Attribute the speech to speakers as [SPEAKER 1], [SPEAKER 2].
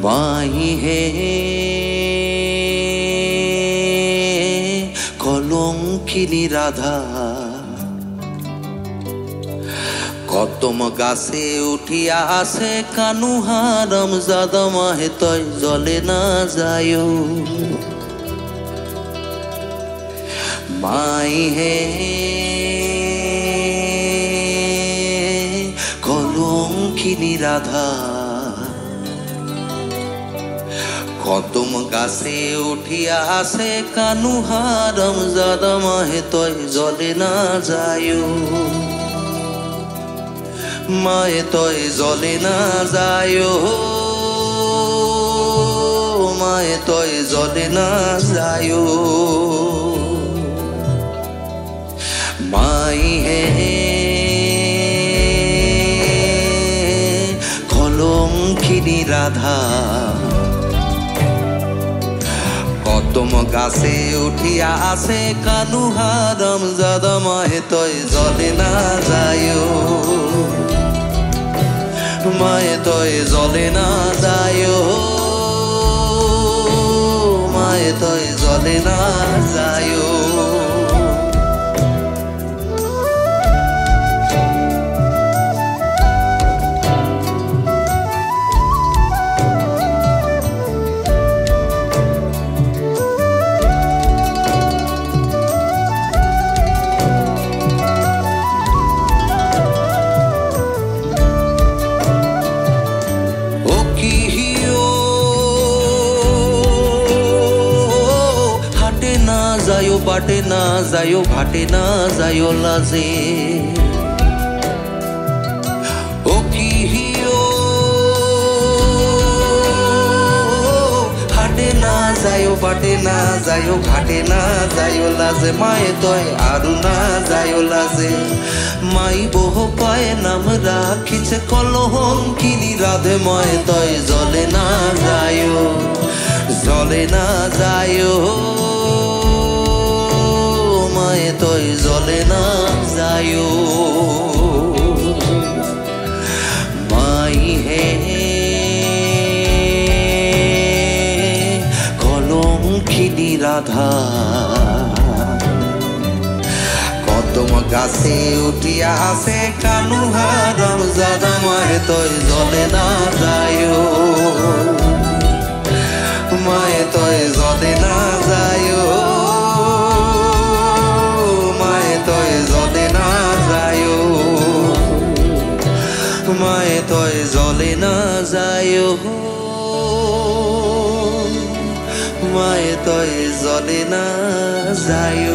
[SPEAKER 1] মাই হে কলঙ্কিনী রাধা, কদম গাছে উঠিয়া আসে কানুহারাম জাদা মাহে তয় জলে না যায়। মাই হে কলঙ্কিনী রাধা, কদম গাছে উঠিয়া আসে কানুহারাম জাদা মাহে তয় জলে না যায়। মায়ে তয় জলে না যায়, মায়ে তয় জলে না যায়। মাই হে কলঙ্কিনী রাধা, কদম গাছে উঠিয়া আসে কানুহারাম জাদা মাহে তয় জলে না যায়। মায়ে তয় জলে না যায়, মায়ে তয় জলে না যায়। বাটে না যায়, ঘাটে না যায় লাজে। ও কি হিও হাটে না যায়, বাটে না যায়, ঘাটে না যায় লাজে। মায়ে তয় আরু না যায় লাজে। মাই বহু পায় নাম রাখিছে কলঙ্কিনী রাধে, মায়ে তয় জলে না যায়, জলে না যায়। মায়ে তয় জলে না যায়। মাই হে কলঙ্কিনী রাধা, কদম গাছে উঠিয়া আসে কানুহারাম জাদা মায়ে তয় জলে না যায়। মায়ে তয় জলে না যায়, মায়ে তয় জলে না যায়, মায়ে তয় জলে না যায়, মায়ে তয় জলে না যায়।